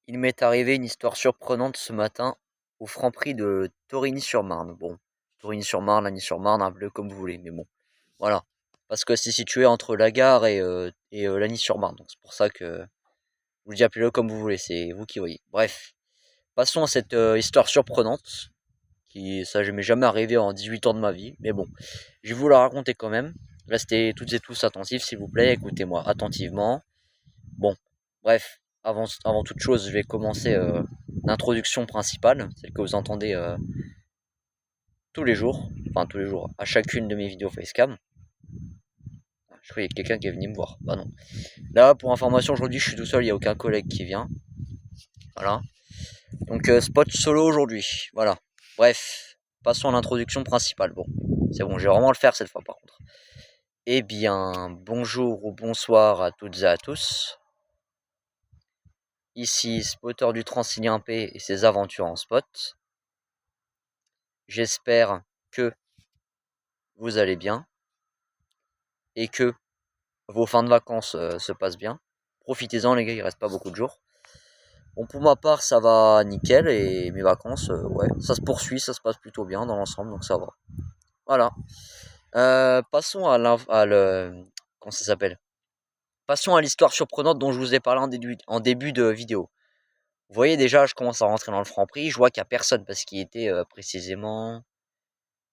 Il m'est arrivé une histoire surprenante ce matin au Franprix de Torigny-sur-Marne. Bon, Torigny-sur-Marne, Lagny-sur-Marne, appelez-le comme vous voulez, mais bon, voilà. Parce que c'est situé entre la gare et Lagny-sur-Marne, donc c'est pour ça que je vous dis appelez-le comme vous voulez, c'est vous qui voyez. Bref, passons à cette histoire surprenante, qui ça m'est jamais arrivé en 18 ans de ma vie, mais bon, je vais vous la raconter quand même. Restez toutes et tous attentifs s'il vous plaît, écoutez-moi attentivement. Bon, bref, avant toute chose, je vais commencer l'introduction principale, celle que vous entendez tous les jours, enfin tous les jours, à chacune de mes vidéos facecam. Je crois qu'il y a quelqu'un qui est venu me voir. Bah non. Là, pour information, aujourd'hui, je suis tout seul, il n'y a aucun collègue qui vient. Voilà. Donc, spot solo aujourd'hui. Voilà. Bref, passons à l'introduction principale. Bon, c'est bon, je vais vraiment le faire cette fois par contre. Eh bien, bonjour ou bonsoir à toutes et à tous. Ici, Spotter du Transilien P et ses aventures en spot. J'espère que vous allez bien et que vos fins de vacances se passent bien. Profitez-en les gars, il reste pas beaucoup de jours. Bon, pour ma part, ça va nickel et mes vacances, ouais, ça se poursuit, ça se passe plutôt bien dans l'ensemble, donc ça va. Voilà. Passons comment ça s'appelle? Passons à l'histoire surprenante dont je vous ai parlé en début de vidéo. Vous voyez déjà, je commence à rentrer dans le Franprix, je vois qu'il n'y a personne parce qu'il était précisément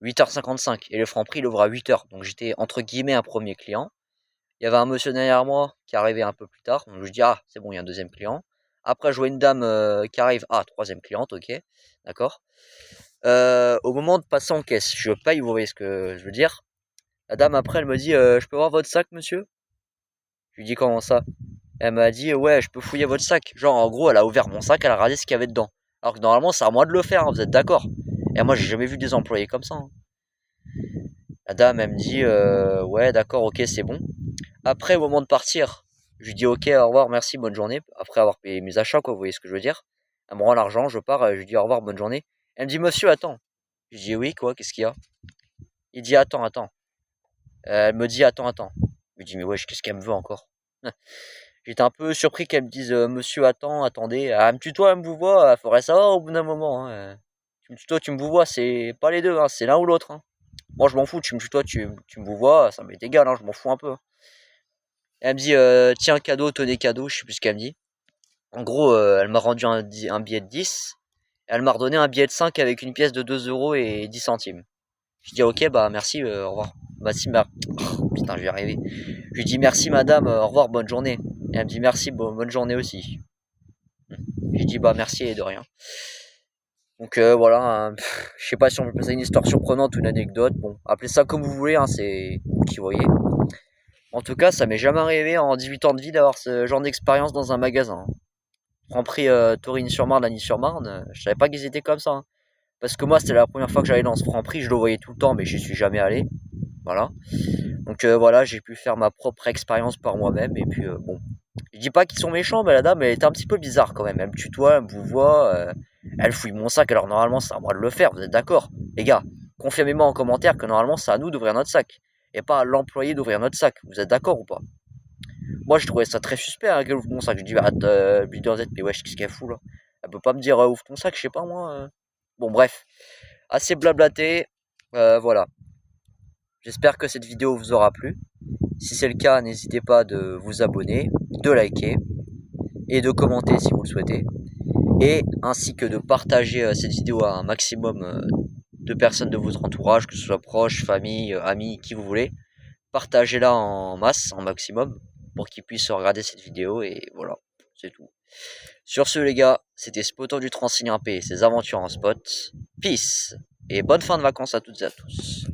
8h55 et le Franprix il ouvre à 8h, donc j'étais entre guillemets un premier client. Il y avait un monsieur derrière moi qui arrivait un peu plus tard, donc je dis ah c'est bon, il y a un deuxième client. Après je vois une dame qui arrive, ah troisième cliente, ok, d'accord. Au moment de passer en caisse, je paye, vous voyez ce que je veux dire. La dame après elle me dit je peux voir votre sac monsieur? Je lui dis comment ça? Elle m'a dit ouais je peux fouiller votre sac. Genre en gros elle a ouvert mon sac, elle a regardé ce qu'il y avait dedans. Alors que normalement c'est à moi de le faire, hein, vous êtes d'accord? Et moi j'ai jamais vu des employés comme ça, hein. La dame elle me dit ouais d'accord ok c'est bon. Après au moment de partir, je lui dis ok au revoir merci bonne journée. Après avoir payé mes achats quoi, vous voyez ce que je veux dire. Elle me rend l'argent, je pars, je lui dis au revoir bonne journée. Elle me dit monsieur attends. Je dis oui quoi, qu'est-ce qu'il y a? Il dit attends. Elle me dit attends. Je lui dis mais wesh qu'est-ce qu'elle me veut encore? J'étais un peu surpris qu'elle me dise monsieur attendez. Elle me tutoie, elle me vous voit, il faudrait savoir au bout d'un moment, hein. Tu me tutoies, tu me vous vois, c'est pas les deux, hein, c'est l'un ou l'autre, hein. Moi je m'en fous, tu me tutoies, tu me vous vois, ça m'est égal, hein, je m'en fous un peu, hein. Elle me dit tiens cadeau, tenez cadeau, je sais plus ce qu'elle me dit. En gros, elle m'a rendu un billet de 10. Elle m'a redonné un billet de 5 avec une pièce de 2 € et 10 centimes. Je dis ok bah merci, au revoir. Merci oh, putain je vais y arriver. Je lui dis merci madame, au revoir, bonne journée. Et elle me dit merci, bonne journée aussi. J'ai dit bah merci et de rien. Donc voilà, hein, je sais pas si on peut passer une histoire surprenante ou une anecdote. Bon, appelez ça comme vous voulez, hein, c'est vous qui voyez. En tout cas, ça m'est jamais arrivé en 18 ans de vie d'avoir ce genre d'expérience dans un magasin. Franprix Torigny-sur-Marne, Lagny-sur-Marne, je savais pas qu'ils étaient comme ça, hein. Parce que moi, c'était la première fois que j'allais dans ce Franprix, je le voyais tout le temps, mais j'y suis jamais allé. Voilà. Donc voilà, j'ai pu faire ma propre expérience par moi-même. Et puis bon, je dis pas qu'ils sont méchants, mais la dame, elle était un petit peu bizarre quand même. Elle me tutoie, elle me vous voit, elle fouille mon sac. Alors normalement, c'est à moi de le faire, vous êtes d'accord? Les gars, confirmez-moi en commentaire que normalement, c'est à nous d'ouvrir notre sac. Et pas à l'employé d'ouvrir notre sac. Vous êtes d'accord ou pas? Moi, je trouvais ça très suspect, hein, qu'elle ouvre mon sac. Je dis, bah, mais wesh, qu'est-ce qu'elle fout là? Elle peut pas me dire, ouvre ton sac, je sais pas moi. Bon, bref, assez blablaté. Voilà. J'espère que cette vidéo vous aura plu. Si c'est le cas, n'hésitez pas de vous abonner, de liker et de commenter si vous le souhaitez. Et ainsi que de partager cette vidéo à un maximum de personnes de votre entourage, que ce soit proches, famille, amis, qui vous voulez. Partagez-la en masse, en maximum, pour qu'ils puissent regarder cette vidéo et voilà, c'est tout. Sur ce les gars, c'était Spotter du Transilien P et ses aventures en spot. Peace et bonne fin de vacances à toutes et à tous.